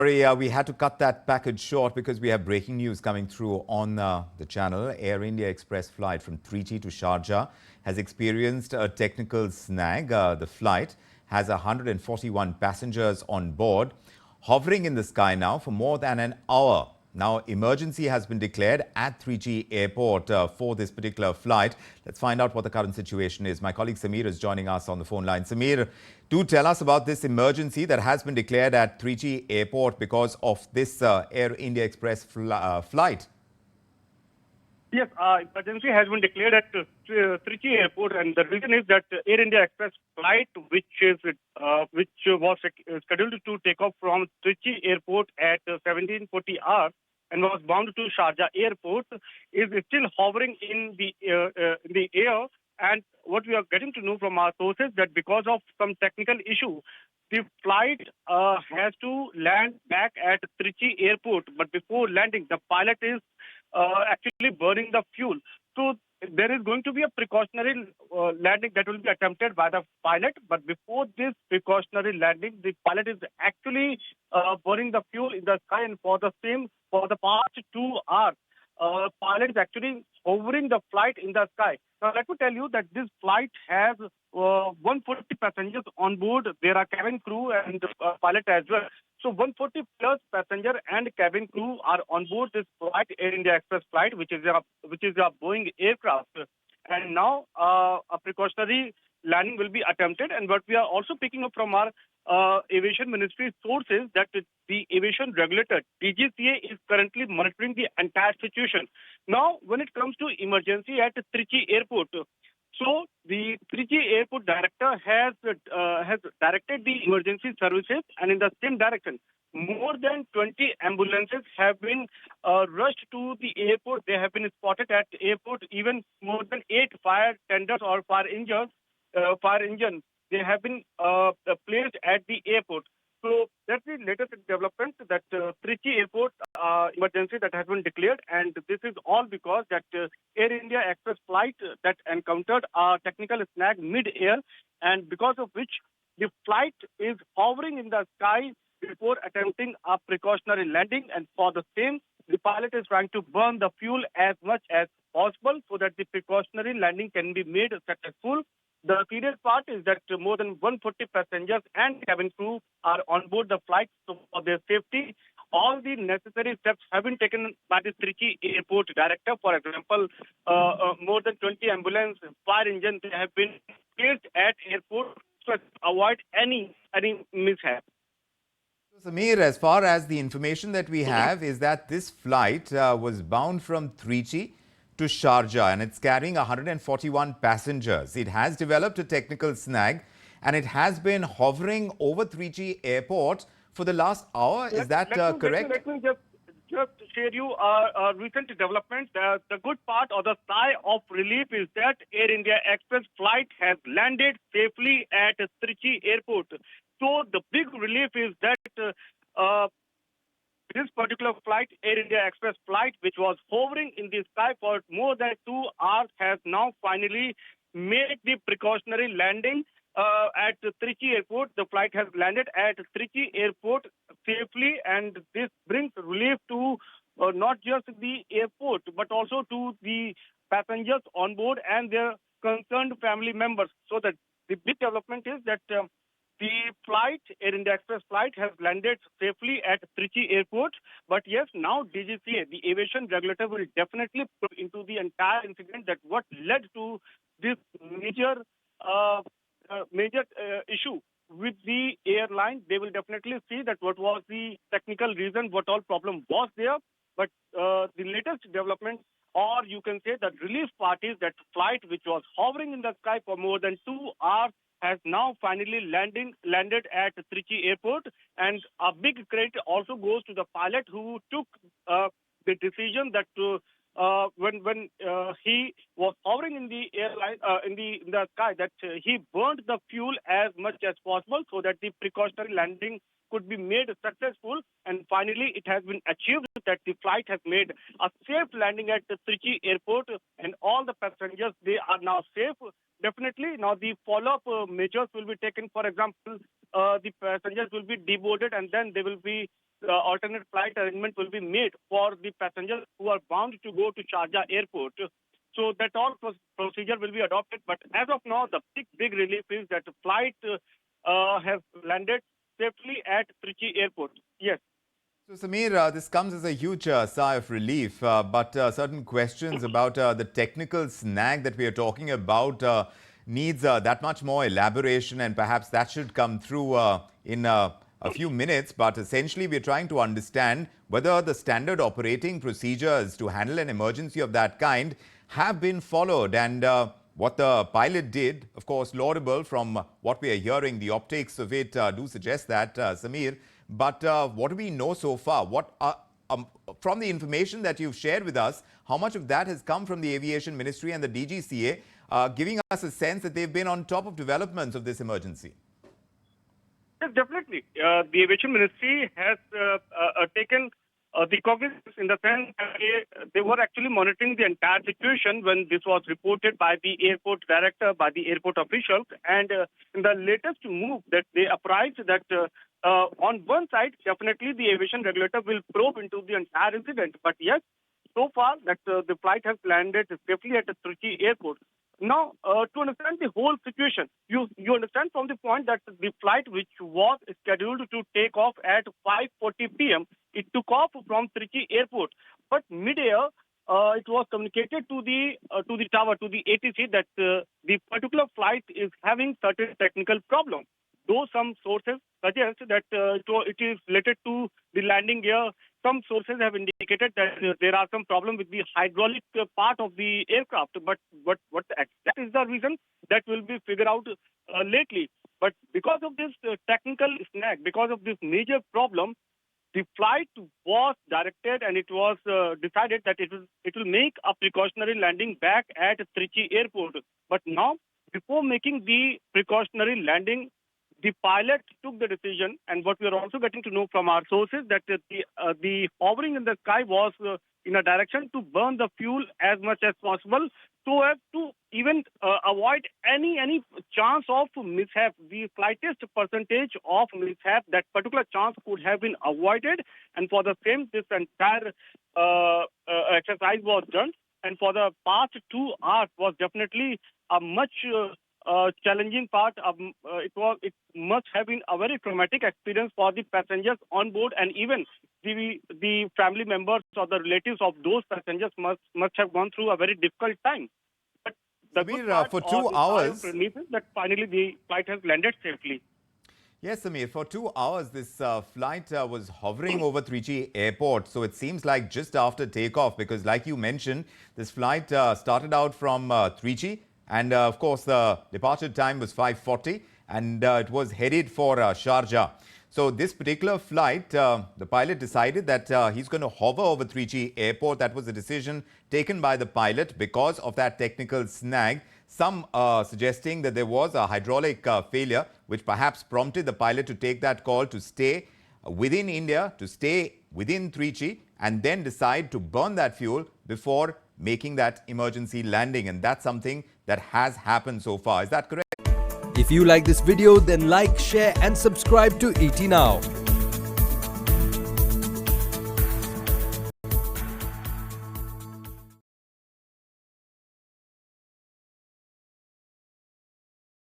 Sorry, we had to cut that package short because we have breaking news coming through on the channel. Air India Express flight from Trichy to Sharjah has experienced a technical snag. The flight has 141 passengers on board, hovering in the sky now for more than an hour. Now, emergency has been declared at Trichy Airport for this particular flight. Let's find out what the current situation is. My colleague Samir is joining us on the phone line. Samir, do tell us about this emergency that has been declared at Trichy Airport because of this Air India Express flight. Yes, emergency has been declared at Trichy Airport, and the reason is that Air India Express flight, which was scheduled to take off from Trichy Airport at 17:40 hours and was bound to Sharjah Airport, is still hovering in the air. And what we are getting to know from our sources that because of some technical issue, the flight has to land back at Trichy Airport. But before landing, the pilot is actually burning the fuel. So there is going to be a precautionary landing that will be attempted by the pilot. But before this precautionary landing, the pilot is actually burning the fuel in the sky, and for the past 2 hours, pilot is actually hovering the flight in the sky. Now, let me tell you that this flight has 140 passengers on board. There are cabin crew and pilot as well. So 140 plus passenger and cabin crew are on board this flight, Air India Express flight, which is a Boeing aircraft. And now a precautionary landing will be attempted. And what we are also picking up from our aviation ministry sources that the aviation regulator DGCA is currently monitoring the entire situation. Now, when it comes to emergency at Trichy Airport, so the Trichy Airport director has directed the emergency services, and in the same direction, more than 20 ambulances have been rushed to the airport. They have been spotted at the airport. Even more than 8 fire tenders or fire engines, they have been placed at the airport. So that's the latest development that Trichy Airport emergency that has been declared, and this is all because that Air India Express flight that encountered a technical snag mid-air, and because of which the flight is hovering in the sky before attempting a precautionary landing, and for the same, the pilot is trying to burn the fuel as much as possible so that the precautionary landing can be made successful. The serious part is that more than 140 passengers and cabin crew are on board the flight. So for their safety, all the necessary steps have been taken by the Trichy Airport director. For example, more than 20 ambulance, fire engines have been placed at airport to avoid any mishap. Samir, as far as the information that we have is that this flight was bound from Trichy to Sharjah, and it's carrying 141 passengers. It has developed a technical snag, and it has been hovering over Trichy Airport for the last hour. Is that correct? Let me just share you a recent development. The good part or the sigh of relief is that Air India Express flight has landed safely at Trichy Airport. So the big relief is that this particular flight, Air India Express flight, which was hovering in the sky for more than 2 hours, has now finally made the precautionary landing at Trichy Airport. The flight has landed at Trichy Airport safely, and this brings relief to not just the airport, but also to the passengers on board and their concerned family members. So that the big development is that the flight, Air India Express flight, has landed safely at Trichy Airport. But yes, now DGCA, the aviation regulator, will definitely look into the entire incident, that what led to this major issue with the airline. They will definitely see that what was the technical reason, what all problem was there. But the latest development, or you can say that relief part, is that flight which was hovering in the sky for more than 2 hours has now finally landed at Trichy Airport. And a big credit also goes to the pilot who took the decision that when he was hovering in the airline in the sky, that he burned the fuel as much as possible so that the precautionary landing could be made successful. And finally, it has been achieved that the flight has made a safe landing at the Trichy Airport, and all the passengers, they are now safe. Definitely, now the follow-up measures will be taken. For example, the passengers will be deboarded, and then there will be alternate flight arrangement will be made for the passengers who are bound to go to Sharjah airport. So that all procedure will be adopted. But as of now, the big relief is that the flight has landed safely at Trichy airport. Yes. So, Sameer, this comes as a huge sigh of relief, but certain questions about the technical snag that we are talking about needs that much more elaboration, and perhaps that should come through in a few minutes. But essentially, we are trying to understand whether the standard operating procedures to handle an emergency of that kind have been followed, and what the pilot did, of course, laudable from what we are hearing. The optics of it do suggest that, Sameer. But what do we know so far? What from the information that you've shared with us, how much of that has come from the Aviation Ministry and the DGCA, giving us a sense that they've been on top of developments of this emergency? Yes, definitely. The Aviation Ministry has taken the cognizance in the sense that they were actually monitoring the entire situation when this was reported by the airport director, by the airport officials. And in the latest move that they apprised that on one side, definitely the aviation regulator will probe into the entire incident. But yes, so far that the flight has landed safely at the Trichy airport. Now, to understand the whole situation, you understand from the point that the flight which was scheduled to take off at 5:40 p.m., it took off from Trichy airport. But mid-air, it was communicated to the tower, to the ATC, that the particular flight is having certain technical problems. Though some sources suggest that it is related to the landing gear, some sources have indicated that there are some problems with the hydraulic part of the aircraft. But what exact is the reason, that will be figured out lately. But because of this technical snag, because of this major problem, the flight was directed, and it was decided that it will make a precautionary landing back at Trichy airport. But now, before making the precautionary landing, the pilot took the decision, and what we are also getting to know from our sources, that the hovering in the sky was in a direction to burn the fuel as much as possible, so as to even avoid any chance of mishap. The slightest percentage of mishap, that particular chance could have been avoided, and for the same, this entire exercise was done. And for the past 2 hours was definitely a much challenging part. It must have been a very traumatic experience for the passengers on board, and even the family members or the relatives of those passengers must have gone through a very difficult time. But the good part for 2 hours, relief is that finally the flight has landed safely. Yes, Sameer, for 2 hours, this flight was hovering over Trichy airport. So it seems like just after takeoff, because like you mentioned, this flight started out from Trichy. And of course, the departure time was 5:40, and it was headed for Sharjah. So this particular flight, the pilot decided that he's going to hover over Trichy airport. That was a decision taken by the pilot because of that technical snag. Some suggesting that there was a hydraulic failure, which perhaps prompted the pilot to take that call to stay within India, to stay within Trichy, and then decide to burn that fuel before making that emergency landing. And that's something that has happened so far. Is that correct? If you like this video, then like, share and subscribe to ET Now.